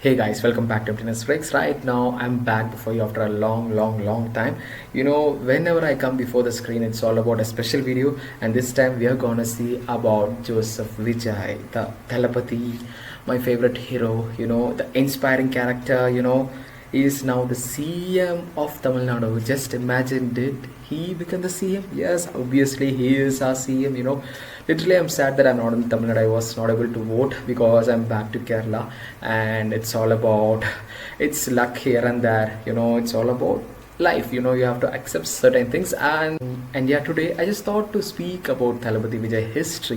Hey guys, welcome back to Emptiness Breaks. Right now, I'm back before you after a long time. Whenever I come before the screen, it's all about a special video, and this time we are gonna see about Joseph Vijay, the Thalapathy, my favorite hero. The inspiring character. He is now the CM of Tamil Nadu. Just imagine, did he become the CM? Yes, obviously he is our CM. Literally, I'm sad that I'm not in Tamil Nadu. I was not able to vote because I'm back to Kerala, and it's all about it's luck here and there. It's all about life. You have to accept certain things, and yeah, today I just thought to speak about Thalapathy Vijay history.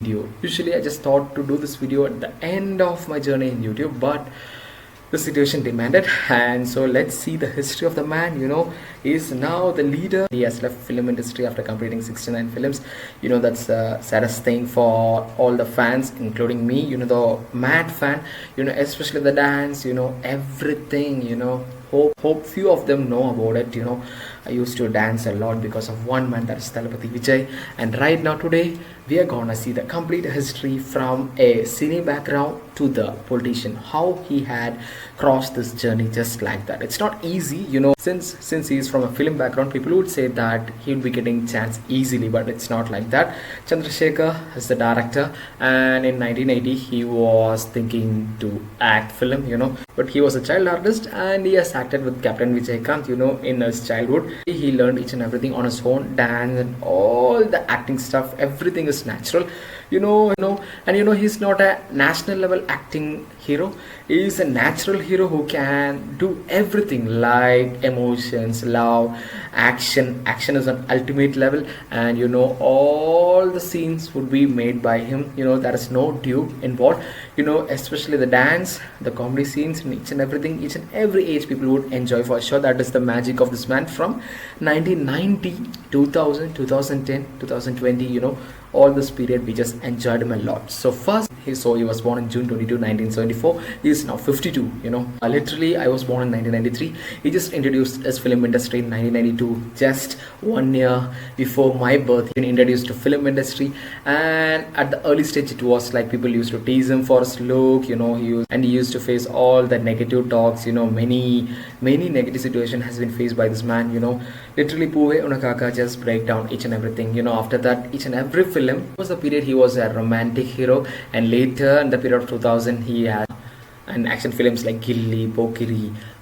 Video. Usually, I just thought to do this video at the end of my journey in YouTube, but the situation demanded, and so let's see the history of the man. He is now the leader. He has left film industry after completing 69 films. That's the saddest thing for all the fans, including me, the mad fan, especially the dance, everything. Hope few of them know about it. I used to dance a lot because of one man, that is Thalapathy Vijay. And right now today we are gonna see the complete history from a cine background to the politician, how he had crossed this journey just like that. It's not easy, since he is from a film background, people would say that he would be getting chance easily, but it's not like that. Chandrasekhar is the director, and in 1980 he was thinking to act film, but he was a child artist and he has acted with Captain Vijay Kant, in his childhood. He learned each and everything on his own, dance and all the acting stuff, everything is natural. And he's not a national level acting hero. He is a natural hero who can do everything like emotions, love, action. Action is an ultimate level, and all the scenes would be made by him. There is no dupe involved. Especially the dance, the comedy scenes, and each and everything, each and every age people would enjoy for sure. That is the magic of this man from 1990, 2000, 2010, 2020. All this period we just enjoyed him a lot. So first, he was born in June 22, 1974. He is now 52. Literally, I was born in 1993. He just introduced his film industry in 1992, just 1 year before my birth. He introduced to film industry, and at the early stage, it was like people used to tease him for his look. He used to face all the negative talks. Many negative situation has been faced by this man. Literally, Poove Unakkaga just break down each and everything. After that, each and every film was the period he was a romantic hero, and later in the period of 2000 he had and action films like Ghilli,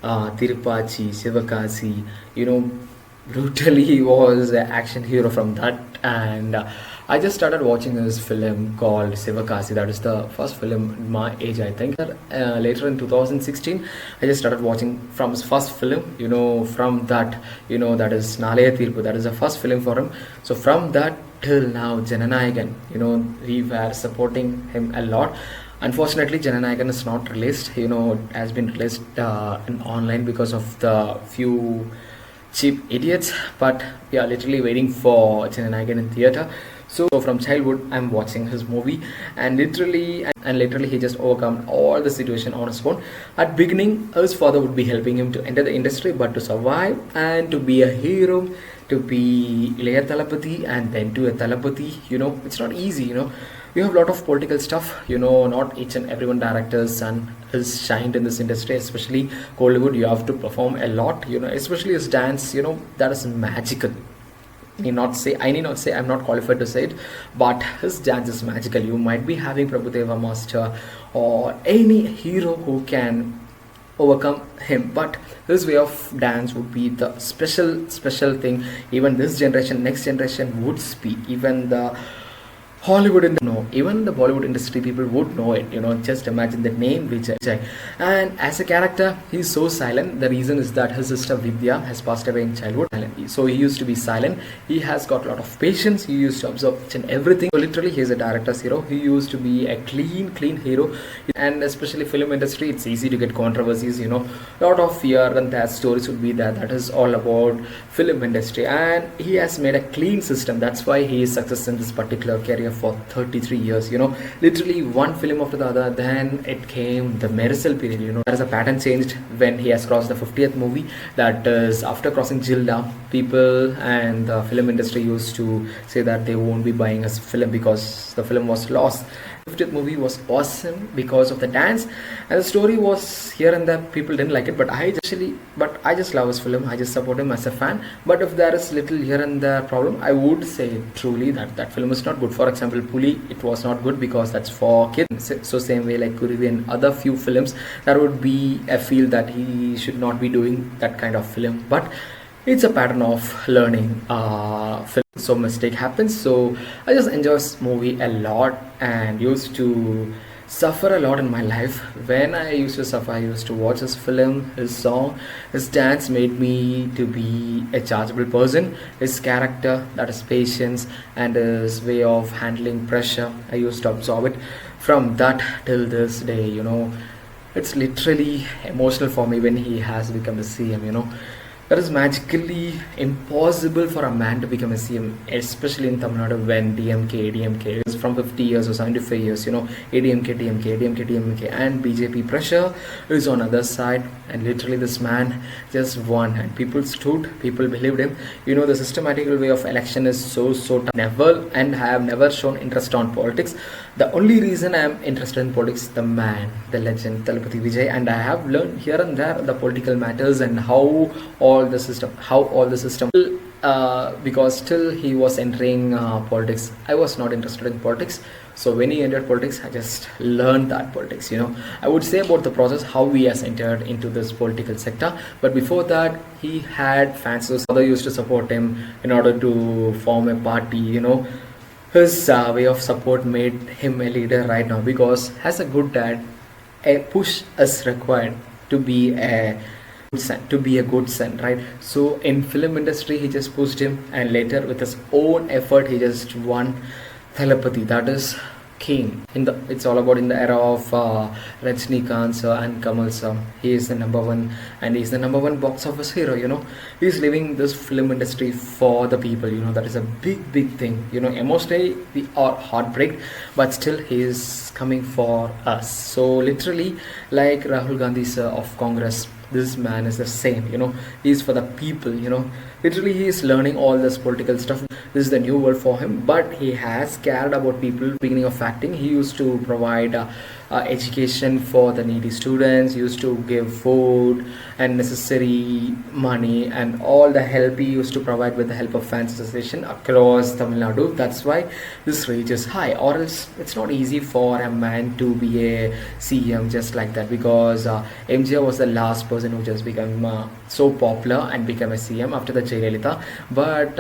Tirupaachi, Sivakasi. Brutally he was an action hero from that, and I just started watching this film called Sivakasi. That is the first film in my age, I think. Later in 2016, I just started watching from his first film. From that, that is Naalaiya Theerpu. That is the first film for him. So from that till now, Jananayagan, we were supporting him a lot. Unfortunately, Jananayagan is not released. It has been released in online because of the few cheap idiots, but we are literally waiting for Chennai in theater. So from childhood I'm watching his movie, and literally he just overcome all the situation on his own. At beginning, his father would be helping him to enter the industry, but to survive and to be a hero, to be Ilayya Thalapathy and then to a Thalapathy, it's not easy. We have a lot of political stuff. Not each and everyone director's son has shined in this industry, especially Hollywood. You have to perform a lot, especially his dance, that is magical. I need not say, I'm not qualified to say it, but his dance is magical. You might be having Prabhudeva Master or any hero who can overcome him, but his way of dance would be the special thing. Even this generation, next generation would speak. Even the Hollywood no, even the Bollywood industry people would know it. Just imagine the name Vijay. And as a character, he's so silent. The reason is that his sister Vidhya has passed away in childhood. So he used to be silent. He has got a lot of patience. He used to observe each and everything. So literally, he's a director's hero. He used to be a clean hero. And especially film industry, it's easy to get controversies. A lot of fear and that stories would be there. That is all about film industry. And he has made a clean system. That's why he is success in this particular career for 33 years. Literally one film after the other. Then it came the Mersal period. There is a pattern changed when he has crossed the 50th movie. That is after crossing Ghilli, people and the film industry used to say that they won't be buying a film because the film was lost. 50th movie was awesome because of the dance, and the story was here and there. People didn't like it, but I just love his film. I just support him as a fan. But if there is little here and there problem, I would say truly that that film is not good. For example, Puli, it was not good because that's for kids. So same way like Kuruvi and other few films, that would be a feel that he should not be doing that kind of film. But it's a pattern of learning film, so mistake happens. So I just enjoy this movie a lot and used to suffer a lot in my life. When I used to suffer, I used to watch his film, his song, his dance made me to be a chargeable person. His character, that is patience, and his way of handling pressure, I used to absorb it. From that till this day, it's literally emotional for me when he has become the CM. That is magically impossible for a man to become a CM, especially in Tamil Nadu when DMK is from 50 years or 75 years, ADMK, DMK, and BJP pressure is on other side, and literally this man just won, and people stood, people believed him. The systematical way of election is so tough. I have never shown interest on politics. The only reason I am interested in politics, the man, the legend, Thalapathy Vijay, and I have learned here and there the political matters and how all the system, because still he was entering politics. I was not interested in politics. So when he entered politics, I just learned that politics. I would say about the process, how he has entered into this political sector. But before that, he had fans. So others used to support him in order to form a party. His way of support made him a leader right now, because as a good dad, a push is required to be a good son, right? So in film industry, he just pushed him, and later with his own effort, he just won Thalapathy, that is king. It's all about in the era of Rajnikant sir and Kamal sir. He is the number one, and he's the number one box office hero. He's leaving this film industry for the people. That is a big thing. Emotionally we are heartbreak, but still he is coming for us. So literally, like Rahul Gandhi sir of Congress, this man is the same. He's for the people. Literally he is learning all this political stuff. This is the new world for him, but he has cared about people. Beginning of acting, he used to provide education for the needy students, used to give food and necessary money, and all the help he used to provide with the help of fans association across Tamil Nadu. That's why this reach is high, or else it's not easy for a man to be a CM just like that, because MJ was the last person who just became so popular and became a CM after the Jayalalitha. But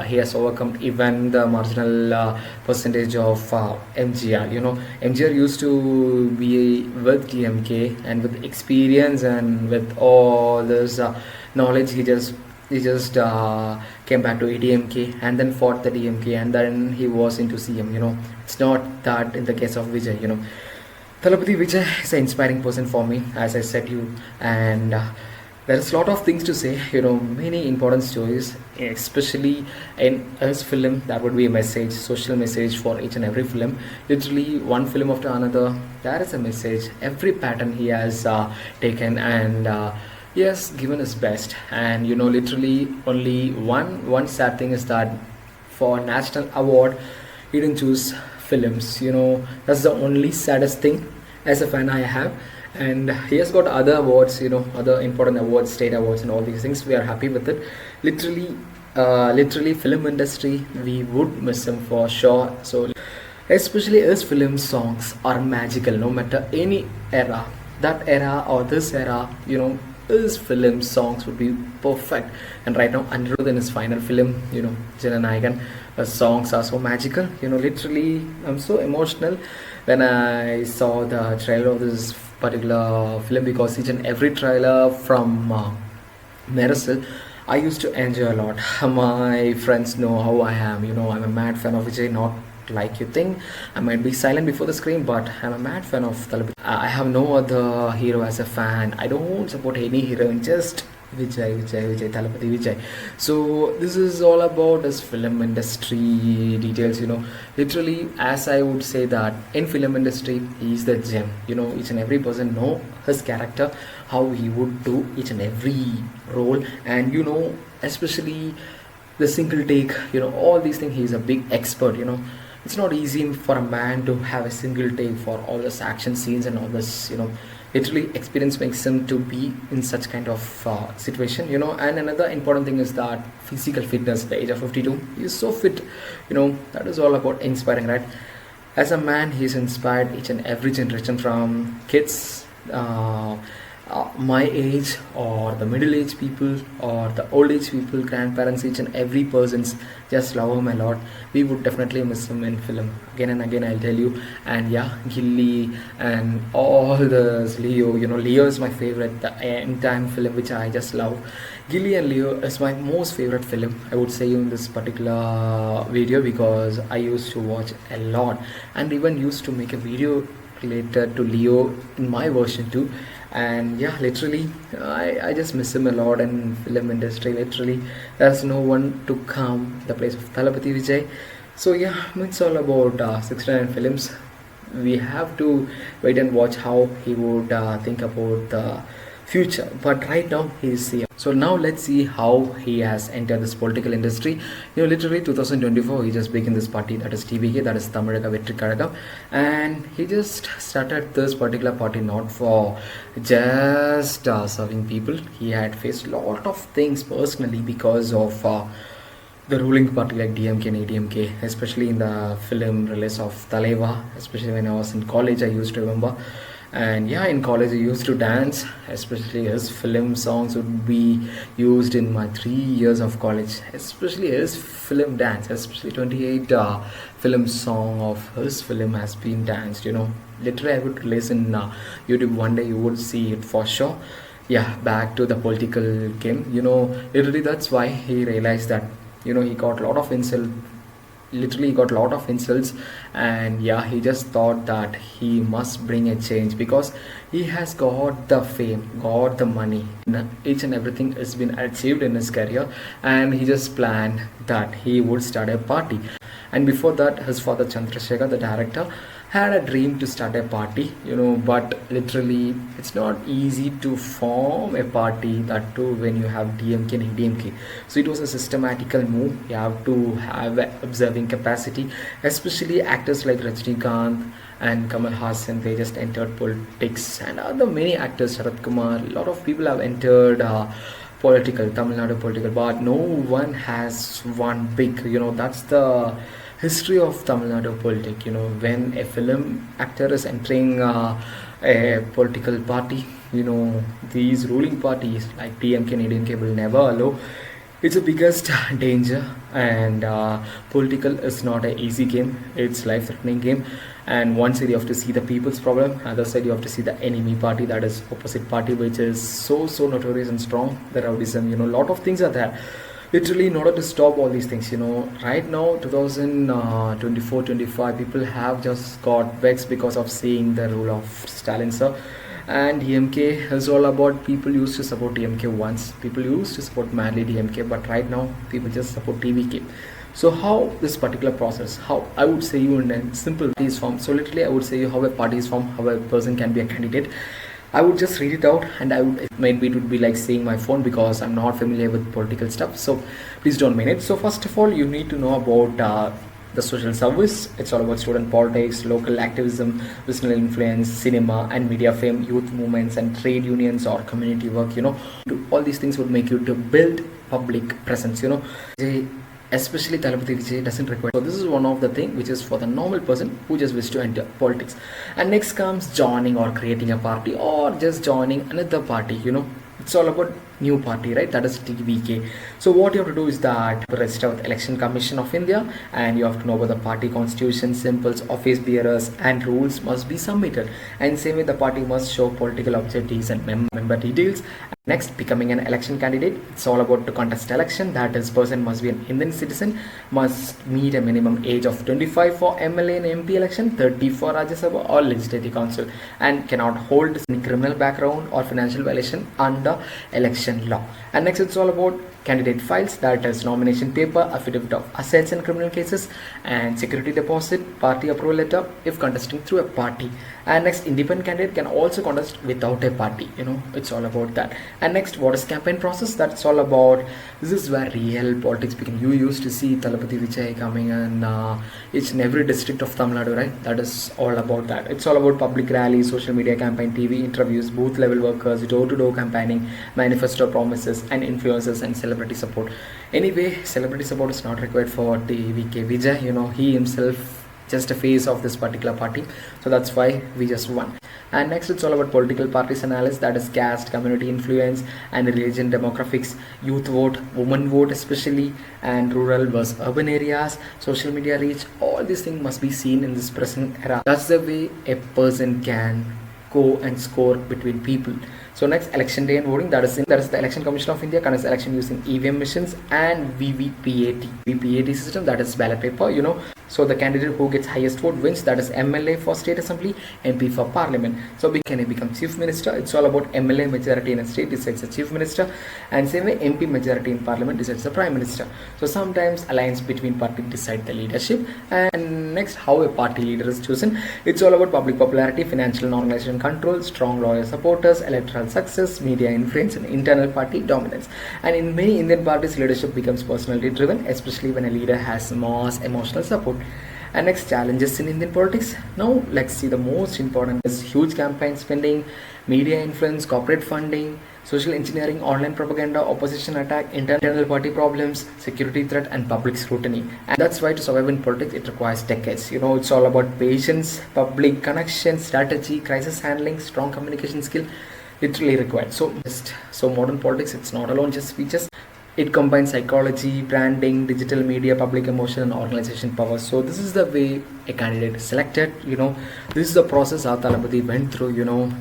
he has overcome even the marginal percentage of MGR. MGR used to be with DMK, and with experience and with all this knowledge, he just came back to ADMK and then fought the DMK, and then he was into CM. It's not that in the case of Vijay. Thalapathy Vijay is an inspiring person for me, as I said you, and there's a lot of things to say, many important stories, especially in his film. That would be a message, social message for each and every film. Literally one film after another, there is a message. Every pattern he has taken, and he has given his best. And literally only one sad thing is that for national award, he didn't choose films. That's the only saddest thing as a fan I have. And he has got other awards, other important awards, state awards, and all these things. We are happy with it. Literally film industry, we would miss him for sure. So especially his film songs are magical, no matter any era, that era or this era. His film songs would be perfect. And right now Anirudh in his final film, Jananayagan, his songs are so magical. Literally I'm so emotional when I saw the trailer of this particular film, because each and every trailer from Mersal, I used to enjoy a lot. My friends know how I am. I'm a mad fan of Vijay, not like you think. I might be silent before the screen, but I'm a mad fan of Thalapathy. I have no other hero as a fan. I don't support any heroine, just Vijay, Thalapathy Vijay. So this is all about his film industry details. Literally, as I would say that in film industry, he is the gem. Each and every person know his character, how he would do each and every role, and especially the single take. All these things, he is a big expert. it's not easy for a man to have a single take for all this action scenes and all this, literally experience makes him to be in such kind of situation, and another important thing is that physical fitness at the age of 52, he is so fit, that is all about inspiring, right? As a man, he's inspired each and every generation from kids, my age or the middle age people or the old age people, grandparents, each and every person's just love him a lot. We would definitely miss him in film again and again, I'll tell you. And yeah, Ghilli and all this Leo, Leo is my favorite, the end time film which I just love. Ghilli and Leo is my most favorite film, I would say, in this particular video, because I used to watch a lot and even used to make a video related to Leo in my version too. And yeah, literally I just miss him a lot in film industry. Literally there's no one to come the place of Thalapathy Vijay. So yeah, it's all about 69 films. We have to wait and watch how he would think about the future, but right now he is here. So now let's see how he has entered this political industry. Literally 2024 he just began this party, that is TVK, that is Tamil Nadu, and he just started this particular party not for just serving people. He had faced a lot of things personally because of the ruling party like DMK and ADMK, especially in the film release of Thalaiva. Especially when I was in college, I used to remember. And yeah, in college I used to dance, especially his film songs would be used in my 3 years of college, especially his film dance, especially 28 film song of his film has been danced, literally I would release in YouTube one day, you would see it for sure. Yeah, back to the political game, literally that's why he realized that, he got a lot of insult. Literally got a lot of insults, and yeah, he just thought that he must bring a change because he has got the fame, got the money, each and everything has been achieved in his career, and he just planned that he would start a party. And before that, his father Chandrasekhar, the director, had a dream to start a party, but literally it's not easy to form a party, that too when you have DMK and ADMK. So it was a systematical move. You have to have observing capacity, especially actors like Rajnikant and Kamal Hassan, they just entered politics, and other many actors, Sharat Kumar, a lot of people have entered political, Tamil Nadu political, but no one has one big, that's the history of Tamil Nadu politics. When a film actor is entering a political party, these ruling parties like DMK and ADMK will never allow. It's the biggest danger, and political is not an easy game. It's life-threatening game, and one side you have to see the people's problem, other side you have to see the enemy party, that is opposite party, which is so notorious and strong. The rowdyism, a lot of things are there. Literally, in order to stop all these things, right now 2024-25, people have just got vexed because of seeing the rule of Stalin sir. And DMK is all about, people used to support DMK once, people used to support madly DMK, but right now people just support TVK. So how this particular process, how I would say you in a simple party is formed. So literally I would say you how a party is formed, how a person can be a candidate. I would just read it out, and maybe it would be like saying my phone because I'm not familiar with political stuff, so please don't mind it. So first of all, you need to know about the social service. It's all about student politics, local activism, business influence, cinema and media fame, youth movements and trade unions or community work. All these things would make you to build public presence. Especially Thalapathy Vijay doesn't require. So this is one of the things which is for the normal person who just wishes to enter politics. And next comes joining or creating a party or just joining another party. It's all about new party, right? That is TVK. So what you have to do is that register with Election Commission of India, and you have to know about the party constitution, symbols, office bearers and rules must be submitted. And same way the party must show political objectives and member details. Next, becoming an election candidate. It's all about to contest election. That is, person must be an Indian citizen, must meet a minimum age of 25 for MLA and MP election, 30 for Rajya Sabha or Legislative Council, and cannot hold any criminal background or financial violation under election. election law. And next it's all about candidate files, that is nomination paper, affidavit of assets in criminal cases, and security deposit, party approval letter if contesting through a party. And next, independent candidate can also contest without a party, it's all about that. And next, what is campaign process? That's all about, this is where real politics begin. You used to see Thalapathy Vijay coming in each and every district of Tamil Nadu, right? That is all about that. It's all about public rallies, social media campaign, TV interviews, booth level workers, door-to-door campaigning, manifesto promises, and influencers and celebrity support. Anyway, celebrity support is not required for the Vijay. He himself just a face of this particular party, so that's why we just won. And next, it's all about political parties analysis, that is caste, community influence, and religion demographics, youth vote, women vote especially, and rural versus urban areas, social media reach. All these things must be seen in this present era. That's the way a person can go and score between people. So next, election day and voting, that is the Election Commission of India conducts election using EVM machines and VVPAT system, that is ballot paper. So the candidate who gets highest vote wins, that is MLA for state assembly, MP for parliament. So can he become chief minister? It's all about MLA majority in a state decides the chief minister, and same way MP majority in parliament decides the prime minister. So sometimes alliance between parties decide the leadership. And next, how a party leader is chosen. It's all about public popularity, financial and organization control, strong loyal supporters, electoral success, media influence, and internal party dominance. And in many Indian parties, leadership becomes personality driven, especially when a leader has mass emotional support. And next, challenges in Indian politics. Now let's see the most important is huge campaign spending, media influence, corporate funding, social engineering, online propaganda, opposition attack, internal party problems, security threat, and public scrutiny. And that's why to survive in politics it requires decades. It's all about patience, public connection, strategy, crisis handling, strong communication skill, literally required. So modern politics, it's not alone just speeches. It combines psychology, branding, digital media, public emotion, and organization power. So this is the way a candidate is selected. This is the process our Thalapathy went through.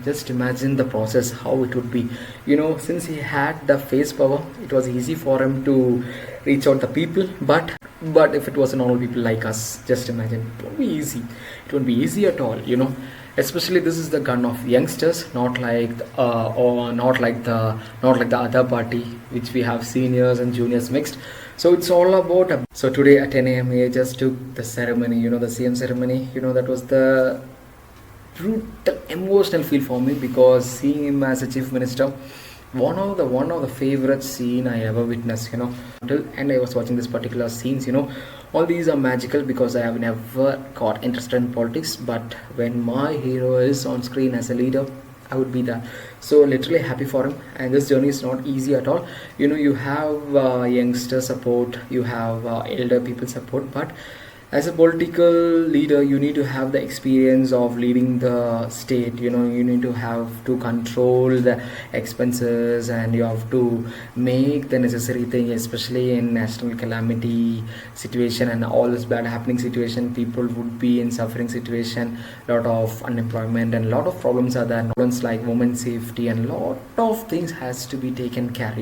Just imagine the process, how it would be. Since he had the face power, it was easy for him to reach out the people. But if it was normal people like us, just imagine, it won't be easy. It won't be easy at all. Especially this is the gun of youngsters, not like the other party which we have seniors and juniors mixed. So it's all about. So today at 10 a.m. I just took the ceremony, the CM ceremony. That was the brutal emotional feel for me, because seeing him as a chief minister, one of the favorite scene I ever witnessed. And I was watching this particular scenes. All these are magical because I have never got interested in politics, but when my hero is on screen as a leader, I would be there. So literally happy for him. And this journey is not easy at all. You have youngster support, you have elder people support, but as a political leader, you need to have the experience of leading the state. You need to have to control the expenses, and you have to make the necessary thing, especially in national calamity situation and all this bad happening situation. People would be in suffering situation, lot of unemployment and lot of problems are there. Problems like women's safety and lot of things has to be taken care.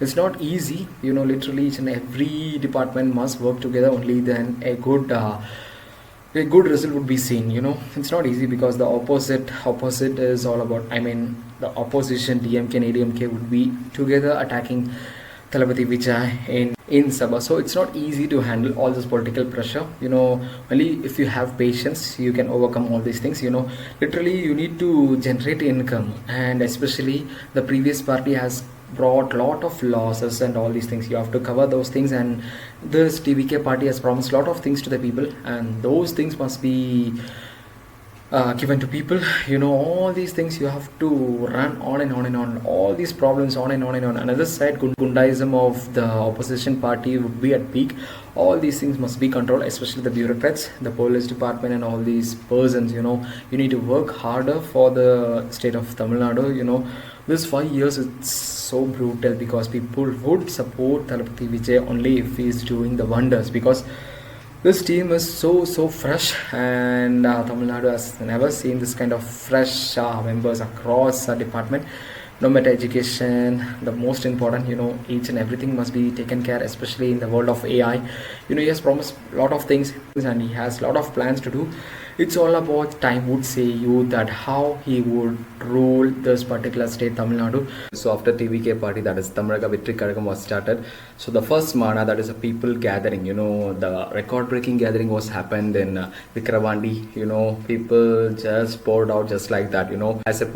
It's not easy. Literally each and every department must work together. Only then a good result would be seen. It's not easy, because the opposite is all about, the opposition DMK and ADMK would be together attacking Thalapathy Vijay in Sabha. So it's not easy to handle all this political pressure. Only if you have patience you can overcome all these things. Literally you need to generate income, and especially the previous party has brought lot of losses and all these things. You have to cover those things, and this TVK party has promised lot of things to the people, and those things must be given to people. All these things you have to run on and on and on, all these problems on and on and on. Another side, Gundaism of the opposition party would be at peak. All these things must be controlled, especially the bureaucrats, the police department, and all these persons. You need to work harder for the state of Tamil Nadu. This 5 years, it's so brutal, because people would support Thalapathy Vijay only if he is doing the wonders, because this team is so fresh, and Tamil Nadu has never seen this kind of fresh members across department. No matter education, the most important, each and everything must be taken care, especially in the world of AI. He has promised a lot of things, and he has a lot of plans to do. It's all about time would say you that how he would rule this particular state, Tamil Nadu. So after TVK party, that is Tamaraga Vitri Karagam was started. So the first mana, that is a people gathering, the record breaking gathering was happened in Vikravandi. People just poured out just like that. As a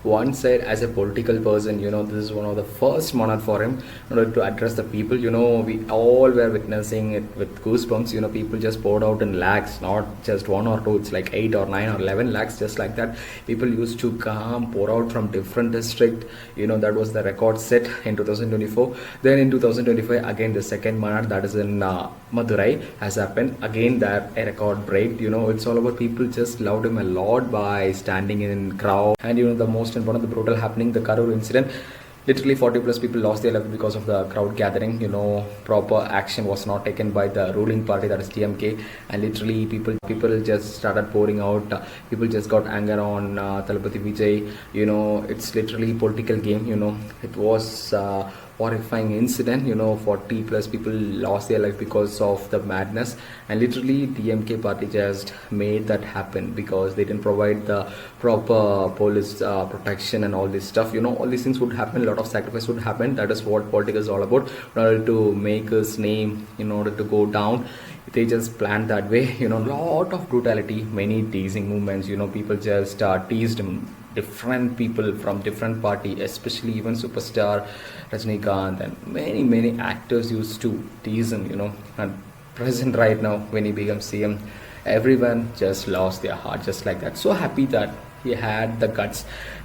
one side, as a political person, this is one of the first mana for him in order to address the people. We all were witnessing it with goosebumps. People just poured out in lakhs, not just one or two. It's like 8 or 9 or 11 lakhs, just like that. People used to come, pour out from different district. That was the record set in 2024. Then in 2025, again the second monarch, that is in Madurai, has happened. Again, that a record break. It's all about people just loved him a lot by standing in crowd. And the most important, the brutal happening, the Karur incident. Literally 40 plus people lost their life because of the crowd gathering. Proper action was not taken by the ruling party, that is TMK, and literally people just started pouring out. People just got anger on Thalapathy Vijay. It's literally political game. It was horrifying incident. 40 plus people lost their life because of the madness, and literally DMK party just made that happen because they didn't provide the proper police protection and all this stuff. All these things would happen, a lot of sacrifice would happen. That is what politics is all about. In order to make his name, in order to go down, they just planned that way. Lot of brutality, many teasing movements. People just teased him. Different people from different party, especially even superstar Rajnikant and many actors used to tease him. And present right now when he became CM, everyone just lost their heart just like that. So happy that he had the guts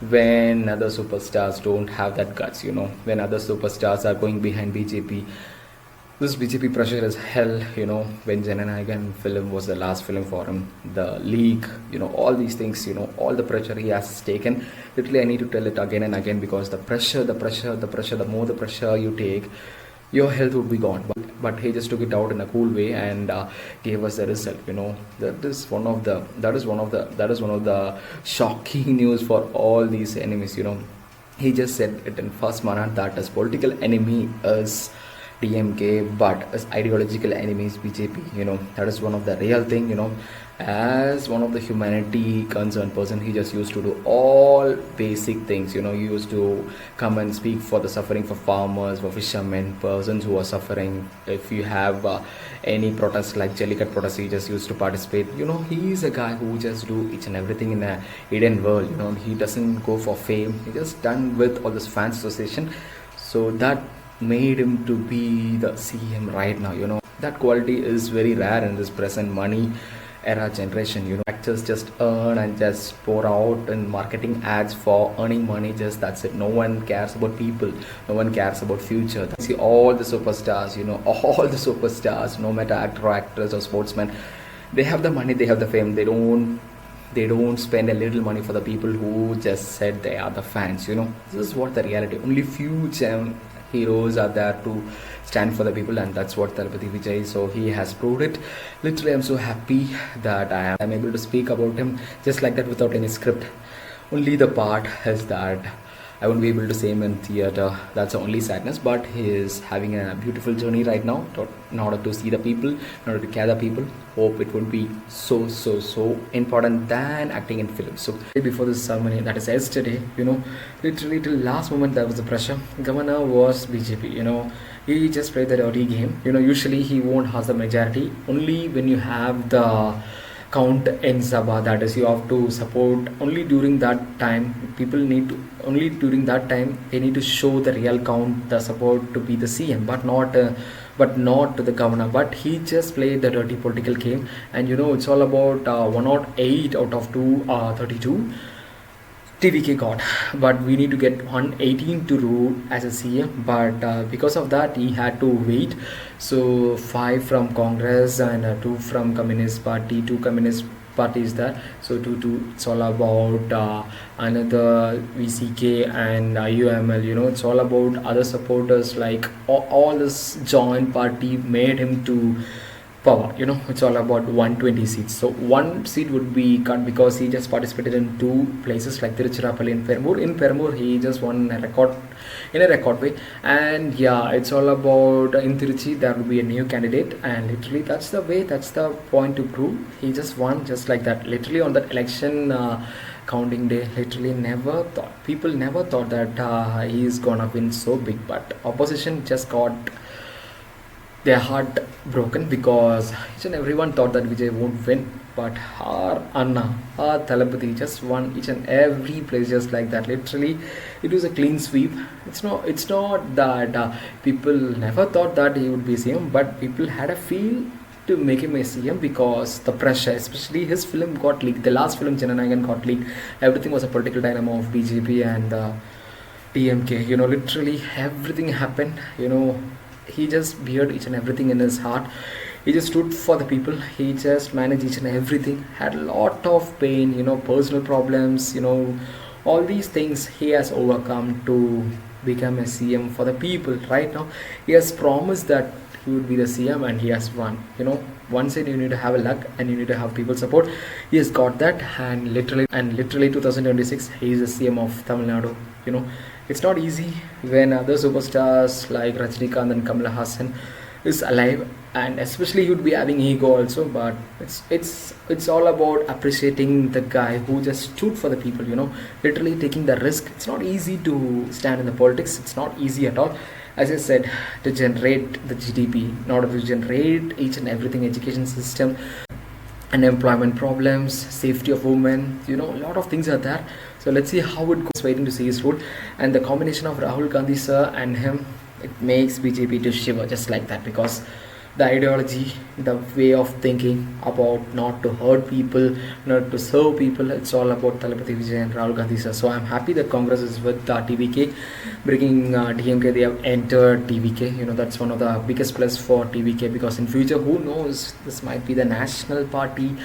when other superstars don't have that guts. When other superstars are going behind BJP. This BJP pressure is hell. When Jananayagan film was the last film for him, the league, all these things, all the pressure he has taken. Literally, I need to tell it again and again because the more the pressure you take, your health would be gone. But he just took it out in a cool way and gave us the result. That is one of the shocking news for all these enemies. He just said it in first manner that his political enemy is DMK, but as ideological enemies BJP. That is one of the real thing. As one of the humanity concerned person, he just used to do all basic things. He used to come and speak for the suffering, for farmers, for fishermen, persons who are suffering. If you have any protest like Jellicut protest, he just used to participate. He is a guy who just do each and everything in a hidden world. He doesn't go for fame. He just done with all this fans association. So that made him to be the CM right now. That quality is very rare in this present money era generation. Actors just earn and just pour out in marketing ads for earning money, just that's it. No one cares about people, no one cares about future. See all the superstars, all the superstars, no matter actor or actress or sportsman, they have the money, they have the fame. They don't spend a little money for the people who just said they are the fans. This is what the reality. Only few heroes are there to stand for the people, and that's what Thalapathy Vijay. So he has proved it. Literally, I'm so happy that I am able to speak about him just like that without any script. Only the part is that I won't be able to see him in theatre. That's the only sadness. But he is having a beautiful journey right now in order to see the people, in order to care the people. Hope it would be so important than acting in films. So before this ceremony, that is yesterday, literally till last moment there was the pressure. Governor was BJP. He just played the dirty game. Usually he won't have the majority. Only when you have the count in Sabha, that is, you have to support only during that time. People need to only during that time they need to show the real count, the support to be the CM, but not to the governor. But he just played the dirty political game, and it's all about 108 out of 232. TVK got, but we need to get 118 to rule as a CM, but because of that he had to wait. So 5 from Congress and 2 from Communist Party, 2 Communist parties there. So 2 it's all about another VCK and UML. It's all about other supporters, like all this joint party made him to power. It's all about 120 seats. So one seat would be cut because he just participated in two places like Tiruchirappalli and Permur. In Permur, he just won a record in a record way. And yeah, it's all about in Tiruchi there will be a new candidate, and literally that's the way, that's the point to prove. He just won just like that. Literally on that election counting day, literally people never thought that he is gonna win so big, but opposition just got their heart broken because each and everyone thought that Vijay won't win, but our Anna, our Thalapathy just won each and every place just like that. Literally, it was a clean sweep. It's not that people never thought that he would be CM, but people had a feel to make him a CM because the pressure, especially his film got leaked. The last film, Jananayagan, got leaked. Everything was a political dynamo of BJP and TMK. Literally everything happened. He just beared each and everything in his heart. He just stood for the people. He just managed each and everything. Had a lot of pain, personal problems, all these things he has overcome to become a CM for the people. Right now, he has promised that he would be the CM, and he has won. One side you need to have a luck and you need to have people support. He has got that, and literally 2026 he is the CM of Tamil Nadu. It's not easy when other superstars like Rajnikant and Kamal Hassan is alive, and especially he would be having ego also, but it's all about appreciating the guy who just stood for the people, literally taking the risk. It's not easy to stand in the politics. It's not easy at all. As I said, to generate the GDP, in order to generate each and everything, education system, unemployment problems, safety of women, a lot of things are there. So let's see how it goes. Waiting to see his rule, and the combination of Rahul Gandhi sir and him, it makes BJP to shiver just like that, because the ideology, the way of thinking about not to hurt people, not to serve people, it's all about Thalapathy Vijay and Rahul Gandhi sir. So I'm happy that Congress is with TVK, bringing DMK. They have entered TVK. That's one of the biggest plus for TVK, because in future, who knows, this might be the national party.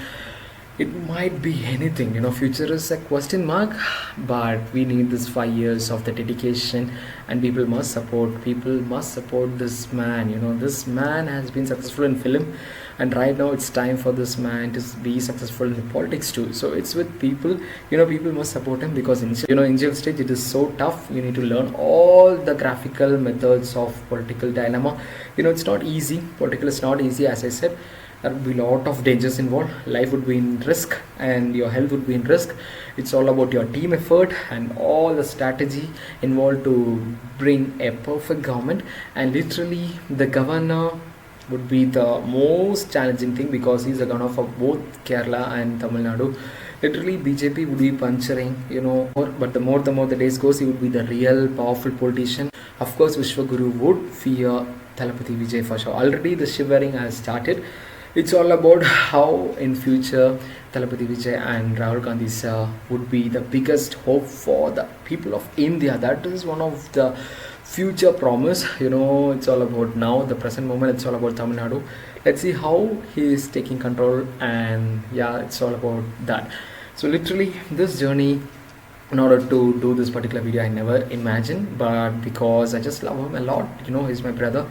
It might be anything. Future is a question mark, but we need this 5 years of the dedication, and people must support this man. This man has been successful in film, and right now it's time for this man to be successful in politics too. So it's with people. People must support him, because initial stage it is so tough. You need to learn all the graphical methods of political dilemma. It's not easy. Political is not easy, as I said. There would be a lot of dangers involved. Life would be in risk, and your health would be in risk. It's all about your team effort and all the strategy involved to bring a perfect government. And literally, the governor would be the most challenging thing, because he's the governor for both Kerala and Tamil Nadu. Literally, BJP would be puncturing, but the more the days goes, he would be the real powerful politician. Of course, Vishwaguru would fear Thalapathy Vijay for sure. Already the shivering has started. It's all about how in future Thalapathy Vijay and Rahul Gandhi sir would be the biggest hope for the people of India. That is one of the future promise. It's all about now, the present moment. It's all about Tamil Nadu. Let's see how he is taking control, and yeah, it's all about that. So literally, this journey, in order to do this particular video, I never imagined, but because I just love him a lot, he's my brother.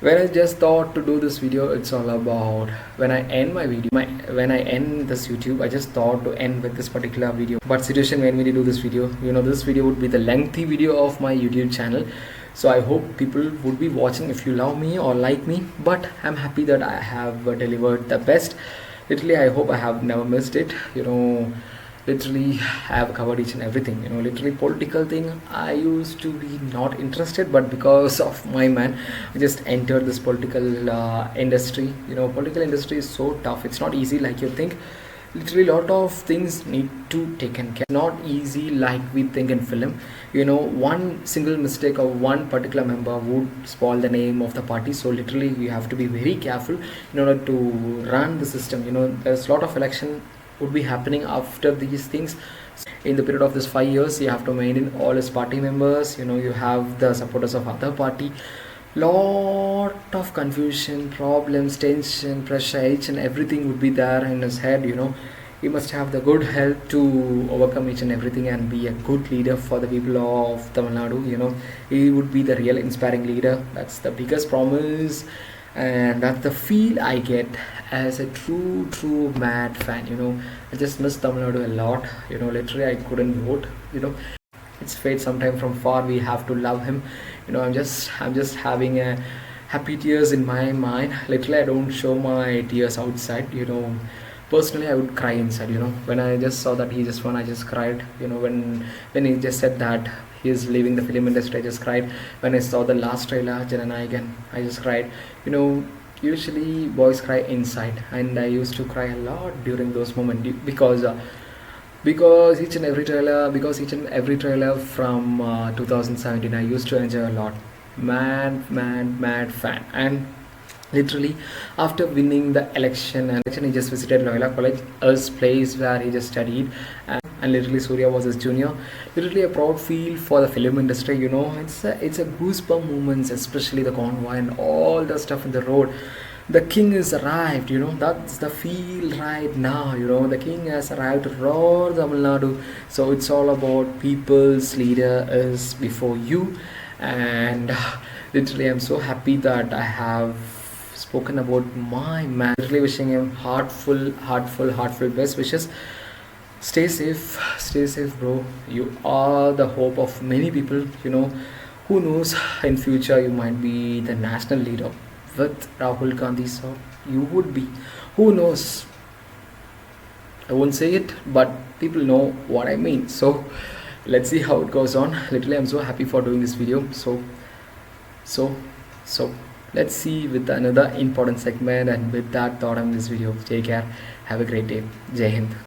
When I just thought to do this video, it's all about when I end when I end this YouTube, I just thought to end with this particular video. But situation made me to do this video. This video would be the lengthy video of my YouTube channel. So I hope people would be watching if you love me or like me. But I'm happy that I have delivered the best. Literally, I hope I have never missed it. Literally have covered each and everything. Literally political thing, I used to be not interested, but because of my man, I just entered this political industry. Political industry is so tough. It's not easy like you think. Literally lot of things need to taken care. Not easy like we think in film. One single mistake of one particular member would spoil the name of the party. So literally we have to be very careful in order to run the system. There's a lot of election would be happening after these things. In the period of this 5 years, you have to maintain all his party members. You have the supporters of other party. Lot of confusion, problems, tension, pressure, each and everything would be there in his head. He must have the good health to overcome each and everything and be a good leader for the people of Tamil Nadu. He would be the real inspiring leader. That's the biggest promise and that's the feel I get as a true mad fan. I just miss Tamil Nadu a lot. Literally I couldn't vote. you know it's fate. Sometime from far we have to love him. I'm just having a happy tears in my mind. Literally I don't show my tears outside. Personally I would cry inside. When I just saw that he just won, I just cried. When he just said that he is leaving the film industry, I just cried. When I saw the last trailer Jananayagan, I just cried. you know Usually boys cry inside, and I used to cry a lot during those moments, because each and every trailer from 2017 I used to enjoy a lot. Mad fan. And literally after winning the election, he just visited Loyola College, a place where he just studied, and literally Surya was his junior. Literally a proud feel for the film industry. It's a goosebump moments, especially the convoy and all the stuff in the road. The king is arrived. That's the feel right now. The king has arrived to roar Tamil Nadu. So it's all about people's leader is before you. And literally I'm so happy that I have spoken about my man. Literally wishing him heartful best wishes. Stay safe, bro. You are the hope of many people. Who knows, in future you might be the national leader with Rahul Gandhi, so you would be. Who knows? I won't say it, but people know what I mean. So let's see how it goes on. Literally I'm so happy for doing this video. So let's see with another important segment. And with that thought on this video, take care, have a great day. Jai Hind.